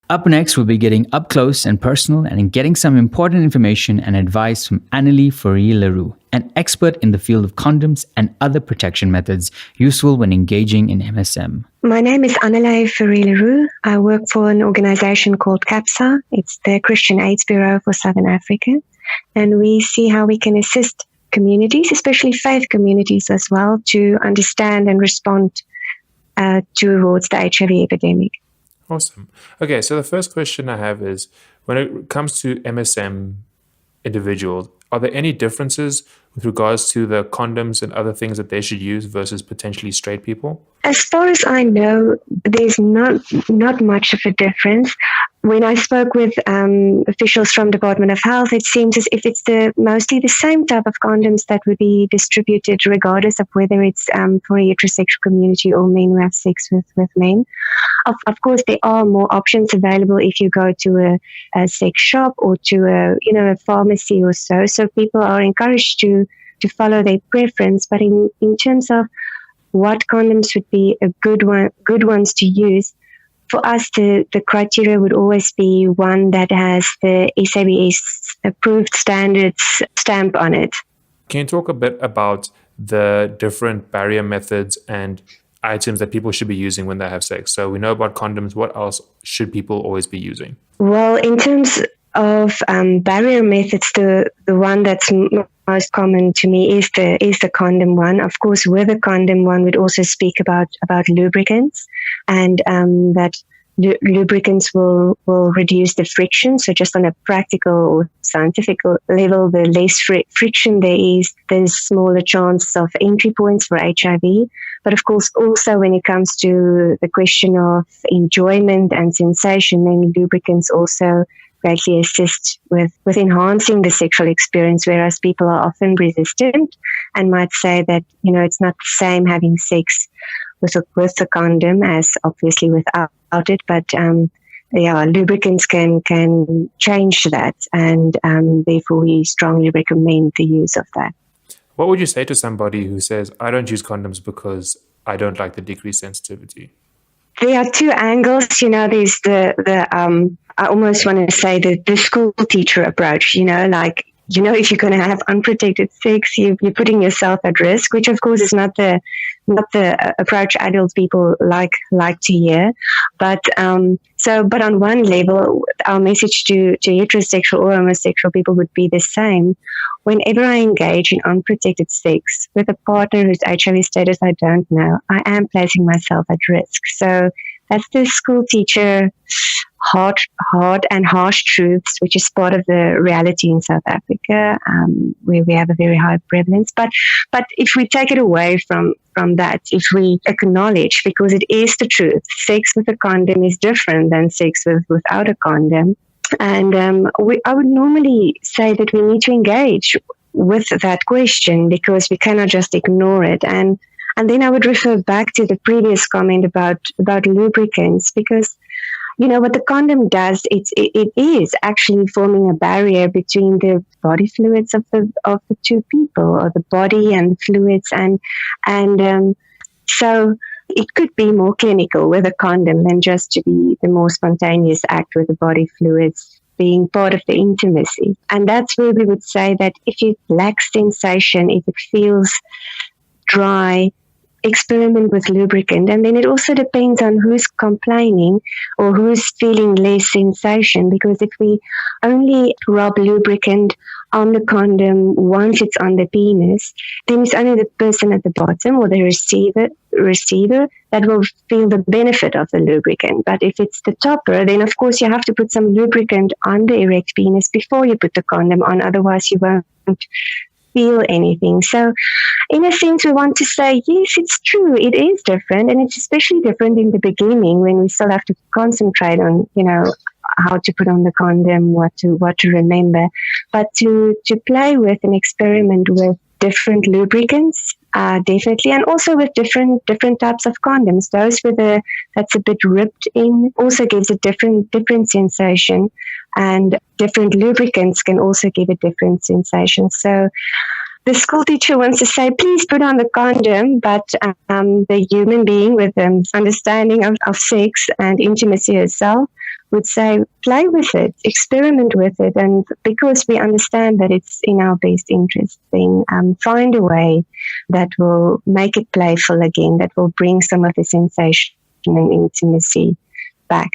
Up next, we'll be getting up close and personal and getting some important information and advice from Aneleh Fourie, an expert in the field of condoms and other protection methods useful when engaging in MSM. My name is Aneleh Fourie. I work for an organization called CAPSA. It's the Christian AIDS Bureau for Southern Africa. And we see how we can assist communities, especially faith communities as well, to understand and respond towards the HIV epidemic. Awesome. Okay, so the first question I have is, when it comes to MSM individuals, are there any differences with regards to the condoms and other things that they should use versus potentially straight people? As far as I know, there's not much of a difference. When I spoke with officials from Department of Health, it seems as if it's mostly the same type of condoms that would be distributed regardless of whether it's for a heterosexual community or men who have sex with men. Of course, there are more options available if you go to a sex shop or to a pharmacy or so. So people are encouraged to follow their preference. But in terms of what condoms would be a good ones to use, for us, the criteria would always be one that has the SABS approved standards stamp on it. Can you talk a bit about the different barrier methods and items that people should be using when they have sex? So we know about condoms. What else should people always be using? Well, in terms of barrier methods, the one that's most common to me is the condom one. Of course, with a condom one, we'd also speak about lubricants, and that lubricants will reduce the friction. So just on a practical or scientific level, the less friction there is, the smaller chance of entry points for HIV. But of course, also when it comes to the question of enjoyment and sensation, then lubricants also greatly assist with enhancing the sexual experience, whereas people are often resistant and might say that, it's not the same having sex with a condom as obviously without it. But lubricants can change that, and therefore we strongly recommend the use of that. What would you say to somebody who says, I don't use condoms because I don't like the decreased sensitivity? There are two angles. There's the I almost want to say the school teacher approach, if you're going to have unprotected sex, you're putting yourself at risk, which of course is not the approach adult people like to hear. But but on one level, our message to heterosexual or homosexual people would be the same. Whenever I engage in unprotected sex with a partner whose HIV status I don't know, I am placing myself at risk. So that's the school teacher hard and harsh truths, which is part of the reality in South Africa, where we have a very high prevalence. But if we take it away from that, if we acknowledge, because it is the truth, sex with a condom is different than sex without a condom. And I would normally say that we need to engage with that question, because we cannot just ignore it. And then I would refer back to the previous comment about lubricants, because what the condom does, it is actually forming a barrier between the body fluids of the two people, or the body and the fluids, and so it could be more clinical with a condom than just to be the more spontaneous act with the body fluids being part of the intimacy. And that's where we would say that if you lack sensation, if it feels dry, experiment with lubricant. And then it also depends on who's complaining or who's feeling less sensation, because if we only rub lubricant on the condom once it's on the penis, then it's only the person at the bottom or the receiver that will feel the benefit of the lubricant. But if it's the topper, then of course you have to put some lubricant on the erect penis before you put the condom on, otherwise you won't feel anything. So in a sense, we want to say, yes, it's true, it is different, and it's especially different in the beginning when we still have to concentrate on, how to put on the condom, what to remember. But to play with and experiment with different lubricants, definitely, and also with different types of condoms. Those that's a bit ripped in also gives a different sensation, and different lubricants can also give a different sensation. So the school teacher wants to say, please put on the condom, but the human being with understanding of sex and intimacy herself would say, play with it, experiment with it. And because we understand that it's in our best interest, then find a way that will make it playful again, that will bring some of the sensation and intimacy back.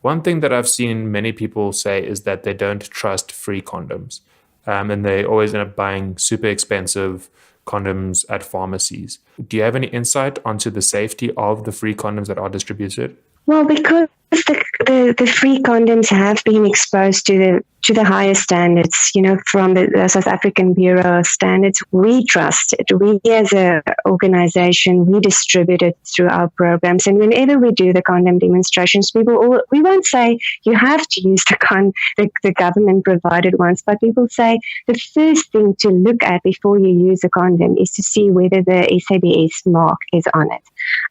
One thing that I've seen many people say is that they don't trust free condoms. And they always end up buying super expensive condoms at pharmacies. Do you have any insight onto the safety of the free condoms that are distributed? Well, because the free condoms have been exposed to the higher standards, from the South African Bureau of Standards, we trust it. We as an organization, we distribute it through our programs. And whenever we do the condom demonstrations, we won't say you have to use the government provided ones, but we will say the first thing to look at before you use a condom is to see whether the SABS mark is on it.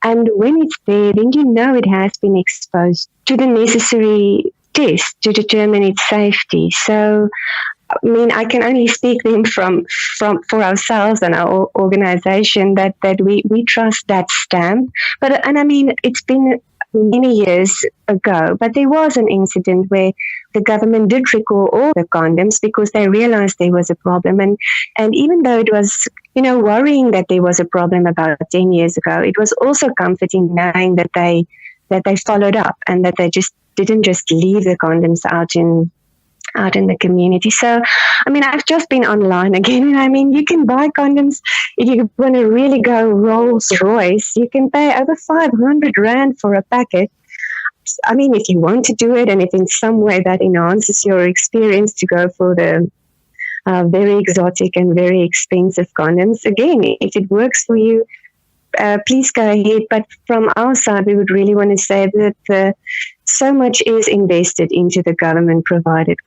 And when it's there, then it has been exposed to the necessary test to determine its safety. So, I can only speak then for ourselves and our organization that we trust that stamp. It's been many years ago, but there was an incident where the government did recall all the condoms because they realized there was a problem. And even though it was, worrying that there was a problem about 10 years ago, it was also comforting knowing that they followed up and that they didn't just leave the condoms out in the community. So, I've just been online again, and you can buy condoms. If you want to really go Rolls Royce, you can pay over 500 Rand for a packet. If you want to do it, and if in some way that enhances your experience to go for the very exotic and very expensive condoms, again, if it works for you, please go ahead. But from our side, we would really want to say that so much is invested into the government-provided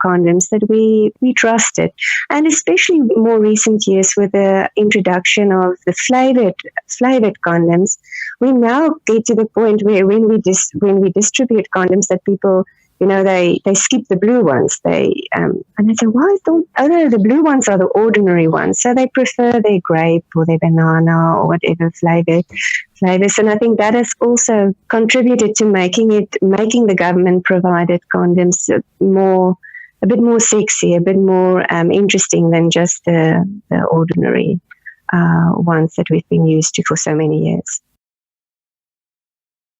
condoms that we trust it. And especially more recent years with the introduction of the flavored condoms, we now get to the point where when we distribute condoms that people, they skip the blue ones. And I say, the blue ones are the ordinary ones. So they prefer their grape or their banana or whatever flavors. And I think that has also contributed to making the government provided condoms a bit more sexy, a bit more interesting than just the ordinary ones that we've been used to for so many years.